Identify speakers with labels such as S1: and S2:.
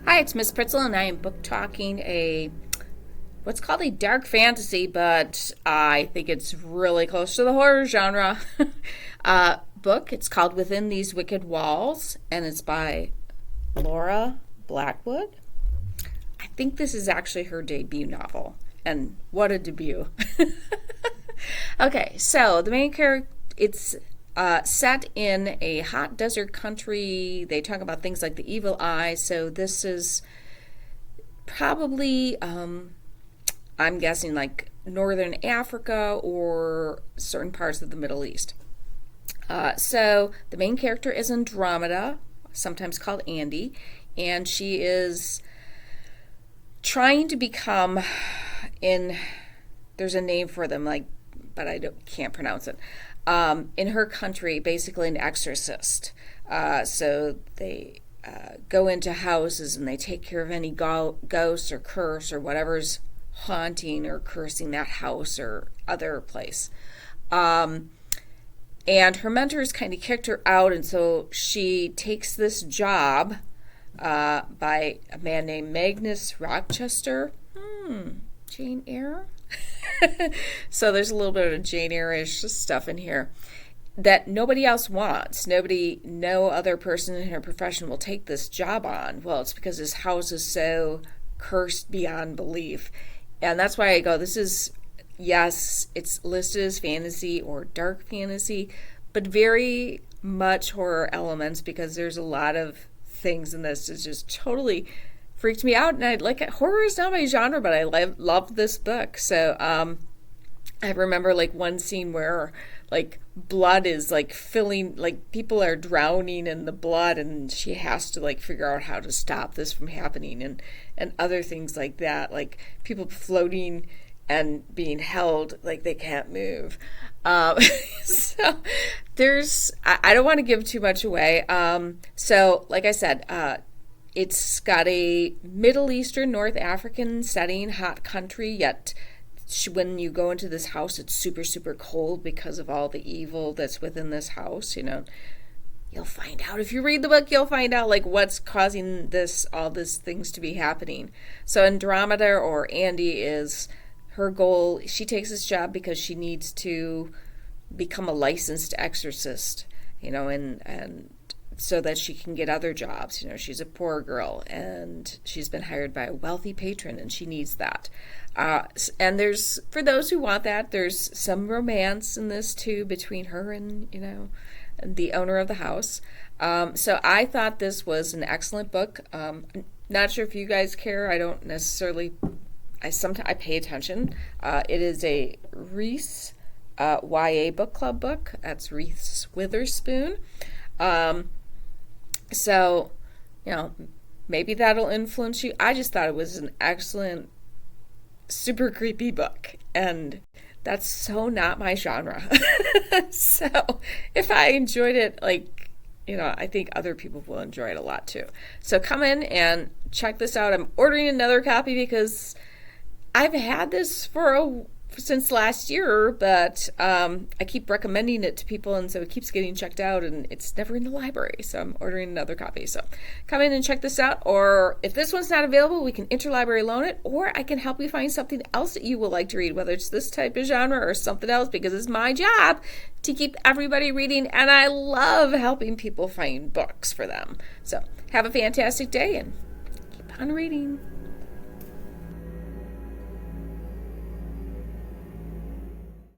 S1: Hi, it's Miss Pritzel, and I am book talking what's called a dark fantasy, but I think it's really close to the horror genre book. It's called Within These Wicked Walls, and it's by Laura Blackwood. I think this is actually her debut novel, and what a debut. Okay, so the main character, it's set in a hot desert country. They talk about things like the evil eye. So this is probably, I'm guessing, like northern Africa or certain parts of the Middle East. So the main character is Andromeda, sometimes called Andy, and she is trying to become there's a name for them, but can't pronounce it. In her country, basically an exorcist. So they go into houses and they take care of any ghosts or curse or whatever's haunting or cursing that house or other place. And her mentors kind of kicked her out, and so she takes this job by a man named Magnus Rochester. Jane Eyre? So there's a little bit of Jane Eyre-ish stuff in here that nobody else wants. No other person in her profession will take this job on. Well, it's because his house is so cursed beyond belief. And that's why I go, yes, it's listed as fantasy or dark fantasy, but very much horror elements, because there's a lot of things in this that just totally freaked me out. And horror is not my genre, but I love this book. So I remember one scene where blood is filling, people are drowning in the blood, and she has to figure out how to stop this from happening, and other things like that, like people floating and being held like they can't move. So I don't want to give too much away. So like I said, it's got a Middle Eastern, North African setting, hot country, yet when you go into this house, it's super, super cold because of all the evil that's within this house. You'll find out. If you read the book, you'll find out what's causing all these things to be happening. So Andromeda, or Andy, is her goal. She takes this job because she needs to become a licensed exorcist, and so that she can get other jobs. She's a poor girl, and she's been hired by a wealthy patron, and she needs that. And for those who want that, there's some romance in this too between her and the owner of the house. So I thought this was an excellent book. Not sure if you guys care. I don't necessarily. I pay attention. It is a Reese YA book club book. That's Reese Witherspoon. So, maybe that'll influence you. I just thought it was an excellent, super creepy book, and that's so not my genre. So, if I enjoyed it, I think other people will enjoy it a lot too. So come in and check this out. I'm ordering another copy because I've had this since last year, but I keep recommending it to people, and so it keeps getting checked out, and it's never in the library, so I'm ordering another copy. So come in and check this out, or if this one's not available, we can interlibrary loan it, or I can help you find something else that you will like to read, whether it's this type of genre or something else, because it's my job to keep everybody reading, and I love helping people find books for them. So have a fantastic day, and keep on reading.